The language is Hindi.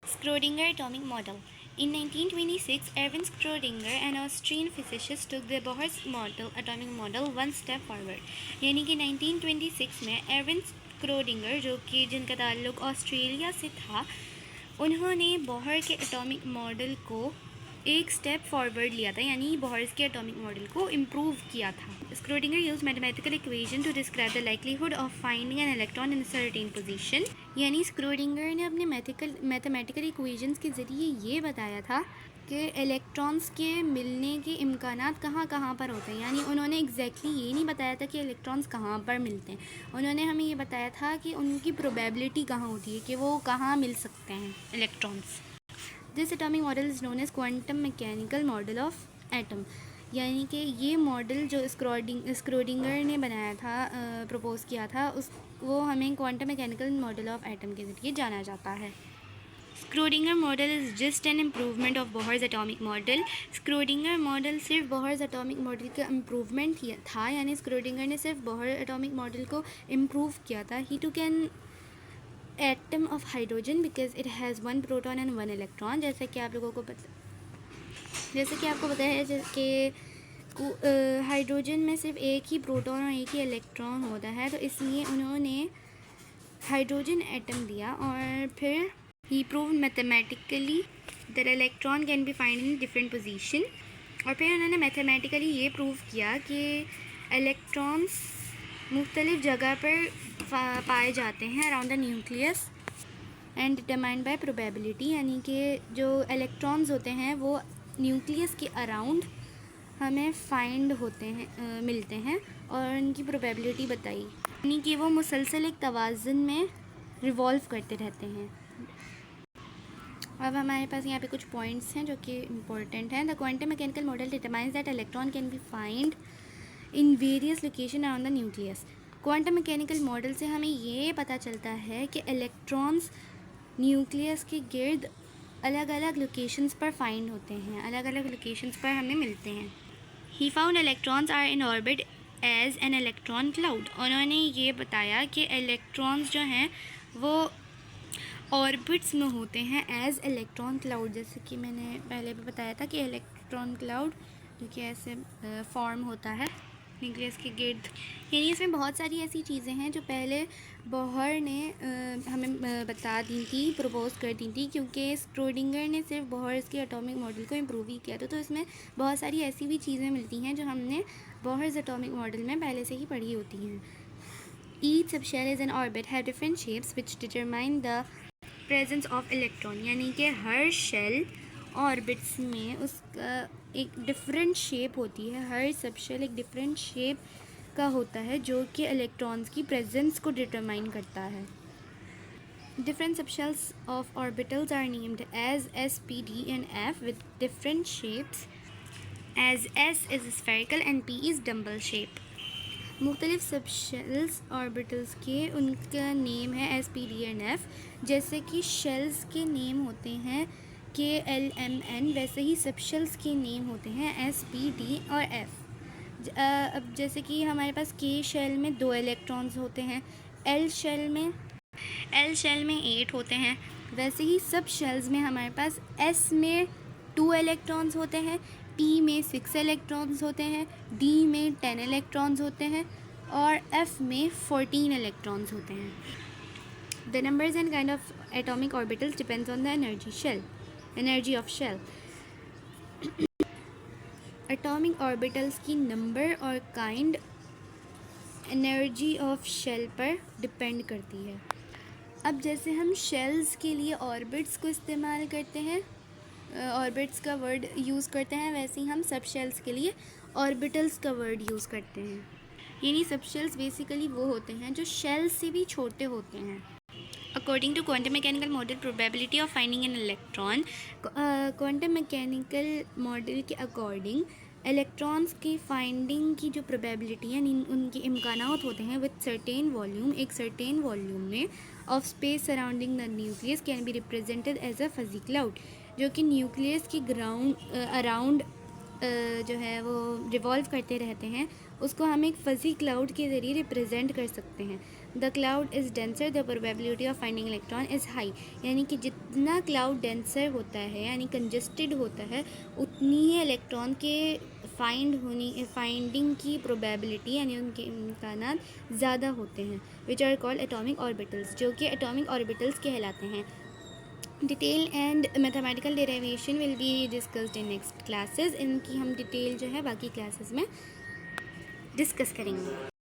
Schrödinger atomic model. In 1926, Erwin Schrödinger, an Austrian physicist, took the Bohr's atomic model one step forward. यानी कि 1926 में एरविन स्क्रोडिंगर जिनका ताल्लुक ऑस्ट्रेलिया से था, उन्होंने बोहर के एटॉमिक मॉडल को एक स्टेप फॉरवर्ड लिया था, यानी बोहर्स के एटॉमिक मॉडल को इम्प्रूव किया था। Schrödinger use mathematical equation two describe the likelihood of finding an electron in certain position. यानी स्क्रोडिंगर ने अपने मैथमेटिकल इक्वेशंस के ज़रिए ये बताया था कि इलेक्ट्रॉन्स के मिलने के इम्कानात कहाँ कहाँ पर होते हैं। यानी उन्होंने एग्जैक्टली ये नहीं बताया था कि इलेक्ट्रॉन्स कहाँ पर मिलते हैं, उन्होंने हमें ये बताया था कि उनकी प्रोबेबिलिटी कहाँ होती है कि वो कहाँ मिल सकते हैं electrons. This atomic model is known as quantum mechanical model of atom. यानी कि ये मॉडल जो स्क्रोडिंगर ने बनाया था, प्रपोज़ किया था, वो हमें quantum mechanical model of atom के ज़रिए जाना जाता है। Schrodinger model is just an improvement of Bohr's atomic model. Schrodinger model सिर्फ बोहर्स एटॉमिक मॉडल का इम्प्रूवमेंट था, यानी स्क्रोडिंगर ने सिर्फ बोहर एटॉमिक मॉडल को इम्प्रूव किया था। He took an atom of hydrogen because it has one proton and one electron. जैसे कि आपको पता है कि हाइड्रोजन में सिर्फ एक ही प्रोटॉन और एक ही इलेक्ट्रॉन होता है, तो इसलिए उन्होंने हाइड्रोजन एटम दिया। और फिर he prove mathematically that electron can be find in different position. और फिर उन्होंने मैथमेटिकली ये प्रूव किया कि इलेक्ट्रॉन्स मुख्तलिफ जगह पर पाए जाते हैं around the nucleus and determined by probability. यानी कि जो इलेक्ट्रॉन्स होते हैं वो न्यूक्लियस के अराउंड हमें फाइंड होते हैं, मिलते हैं, और उनकी प्रोबेबिलिटी बताई, यानी कि वो मुसलसल एक तवाज़ुन में रिवॉल्व करते रहते हैं। अब हमारे पास यहाँ पे कुछ पॉइंट्स हैं जो कि इम्पोर्टेंट हैं। The quantum mechanical model determines that electron can be find in various location around the nucleus. Quantum mechanical model से हमें ये पता चलता है कि इलेक्ट्रॉन्स न्यूक्लियस के गिर्द अलग अलग लोकेशंस पर फाइंड होते हैं, अलग अलग लोकेशंस पर हमें मिलते हैं। He found electrons are in orbit as an electron cloud. उन्होंने ये बताया कि इलेक्ट्रॉन्स जो हैं वो ऑर्बिट्स में होते हैं एज इलेक्ट्रॉन क्लाउड। जैसे कि मैंने पहले भी बताया था कि इलेक्ट्रॉन क्लाउड जो कि ऐसे फॉर्म होता है न्यूक्लियस के गिर्द। यानी इसमें बहुत सारी ऐसी चीज़ें हैं जो पहले बोहर ने हमें बता दी थी, प्रपोज कर दी थी, क्योंकि स्क्रोडिंगर ने सिर्फ बोहर्स के एटॉमिक मॉडल को इम्प्रूव ही किया था। तो इसमें बहुत सारी ऐसी भी चीज़ें मिलती हैं जो हमने बोहर्स एटॉमिक मॉडल में पहले से ही पढ़ी होती हैं। Each subshell is an orbit have different shapes which determine the presence of electron. यानी कि हर शेल ऑर्बिट्स में उसका एक डिफरेंट शेप होती है, हर सबशेल एक डिफरेंट शेप का होता है जो कि इलेक्ट्रॉन्स की प्रेजेंस को डिटरमाइन करता है। Different subshells of orbitals are named as S, P, D and F with different shapes as S is spherical and P is dumbbell shape। मुख्तलिफ सबशेल्स ऑर्बिटल्स के उनका नेम है S, P, D and F। जैसे कि शेल्स के नेम होते हैं K, L, M, N, वैसे ही सबशेल्स के नेम होते हैं S, P, D और F। अब जैसे कि हमारे पास K शेल में 2 इलेक्ट्रॉन्स होते हैं, L शेल में 8 होते हैं। वैसे ही सब शेल्स में हमारे पास S में 2 इलेक्ट्रॉन्स होते हैं, P में 6 इलेक्ट्रॉन्स होते हैं, D में 10 इलेक्ट्रॉन्स होते हैं और F में 14 इलेक्ट्रॉन्स होते हैं। The numbers and kind of atomic orbitals depends on the energy of shell। Atomic orbitals की नंबर और काइंड एनर्जी ऑफ शेल पर डिपेंड करती है। अब जैसे हम शेल्स के लिए ऑर्बिट्स को इस्तेमाल करते हैं, ऑर्बिट्स का वर्ड यूज़ करते हैं, वैसे ही हम सब शेल्स के लिए ऑर्बिटल्स का वर्ड यूज़ करते हैं। यानी सब शेल्स बेसिकली वो होते हैं जो शेल से भी छोटे होते हैं। According to quantum mechanical model probability of finding an electron, quantum mechanical model के अकॉर्डिंग इलेक्ट्रॉन्स की फाइंडिंग की जो प्रोबेबिलिटी है, उनके इम्कानात होते हैं विद सर्टेन वॉल्यूम, एक सर्टेन वॉल्यूम में of space surrounding the nucleus can be represented as a fuzzy cloud. जो कि न्यूक्लियस के अराउंड जो है वो रिवॉल्व करते रहते हैं, उसको हम एक फजी क्लाउड के ज़रिए रिप्रेजेंट कर सकते हैं। The cloud is denser the probability of finding electron is high, यानी कि जितना क्लाउड डेंसर होता है यानी कंजेस्टेड होता है उतनी ही इलेक्ट्रॉन के फाइंडिंग की प्रोबेबिलिटी यानी उनके इम्कानात ज़्यादा होते हैं, which are called atomic orbitals, जो कि एटॉमिक ऑर्बिटल्स कहलाते हैं। Detail and mathematical derivation will be discussed in next classes. इनकी हम डिटेल जो है बाकी क्लासेस में डिस्कस करेंगे।